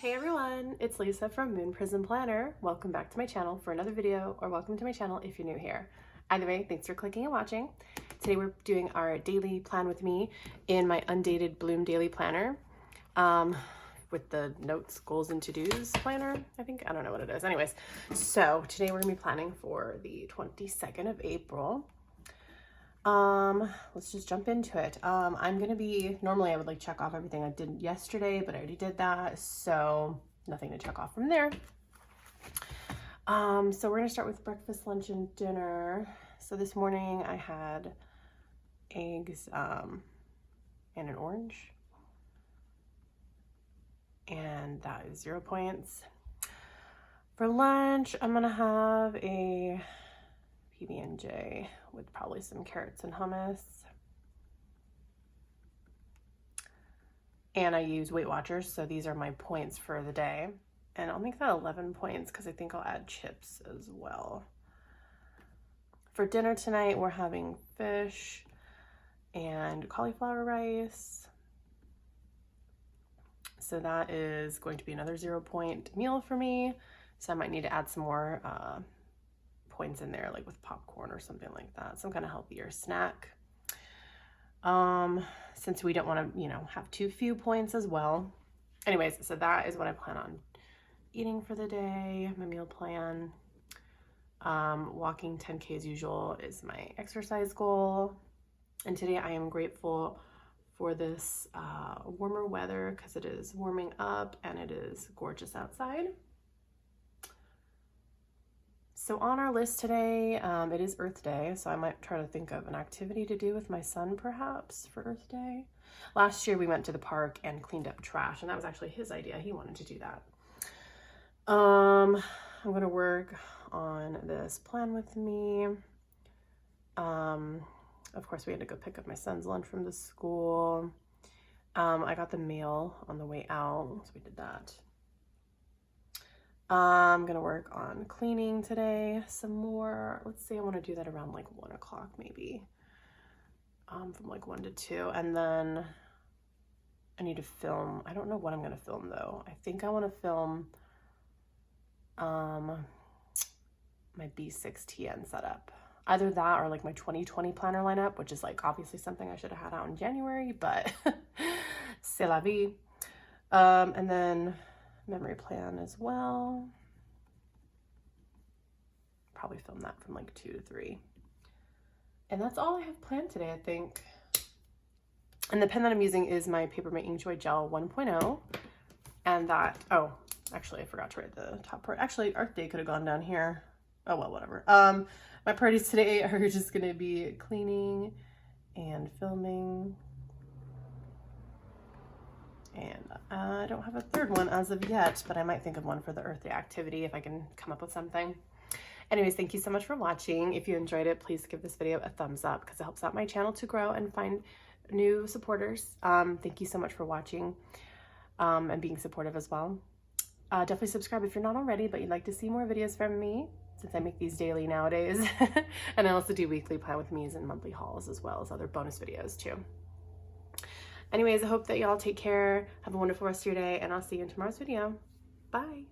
Hey everyone, it's Lisa from Moon Prism Planner. Welcome back to my channel for another video, or welcome to my channel if you're new here. Either way, thanks for clicking and watching. Today we're doing our daily plan with me in my undated Bloom daily planner with the notes, goals, and to-dos planner, I think. I don't know what it is. Anyways, so today we're gonna be planning for the 22nd of April. Let's just jump into it. I'm gonna be, normally I would like check off everything I did yesterday, but I already did that, so nothing to check off from there. So we're gonna start with breakfast, lunch, and dinner. So this morning I had eggs, and an orange, and that is 0 points. For lunch, I'm gonna have a PB&J with probably some carrots and hummus. And I use Weight Watchers, so these are my points for the day. And I'll make that 11 points because I think I'll add chips as well. For dinner tonight, we're having fish and cauliflower rice. So that is going to be another 0 point meal for me. So I might need to add some more points in there, like with popcorn or something like that, some kind of healthier snack, since we don't want to, you know, have too few points as well. Anyways, so that is what I plan on eating for the day. My meal plan, walking 10K as usual is my exercise goal, and today I am grateful for this warmer weather because it is warming up and it is gorgeous outside. So on our list today, it is Earth Day, so I might try to think of an activity to do with my son perhaps for Earth Day. Last year we went to the park and cleaned up trash, and that was actually his idea. He wanted to do that. I'm gonna work on this plan with me. Of course we had to go pick up my son's lunch from the school. I got the mail on the way out, so we did that. I'm gonna work on cleaning today some more. Let's see, I want to do that around like 1 o'clock maybe, from like 1 to 2, and then I need to film. I don't know what I'm gonna film though. I think I want to film my B6TN setup, either that or like my 2020 planner lineup, which is like obviously something I should have had out in January, but c'est la vie. And then memory plan as well. Probably film that from like 2 to 3. And that's all I have planned today, I think. And the pen that I'm using is my Papermate Inkjoy Gel 1.0. And that, oh, actually I forgot to write the top part. Actually, Earth Day could have gone down here. Oh well, whatever. My priorities today are just gonna be cleaning and filming. And I don't have a third one as of yet, but I might think of one for the Earth Day activity if I can come up with something. Anyways, thank you so much for watching. If you enjoyed it, please give this video a thumbs up because it helps out my channel to grow and find new supporters. Thank you so much for watching and being supportive as well. Definitely subscribe if you're not already, but you'd like to see more videos from me, since I make these daily nowadays. And I also do weekly plan with me's and monthly hauls, as well as other bonus videos too. Anyways, I hope that y'all take care, have a wonderful rest of your day, and I'll see you in tomorrow's video. Bye.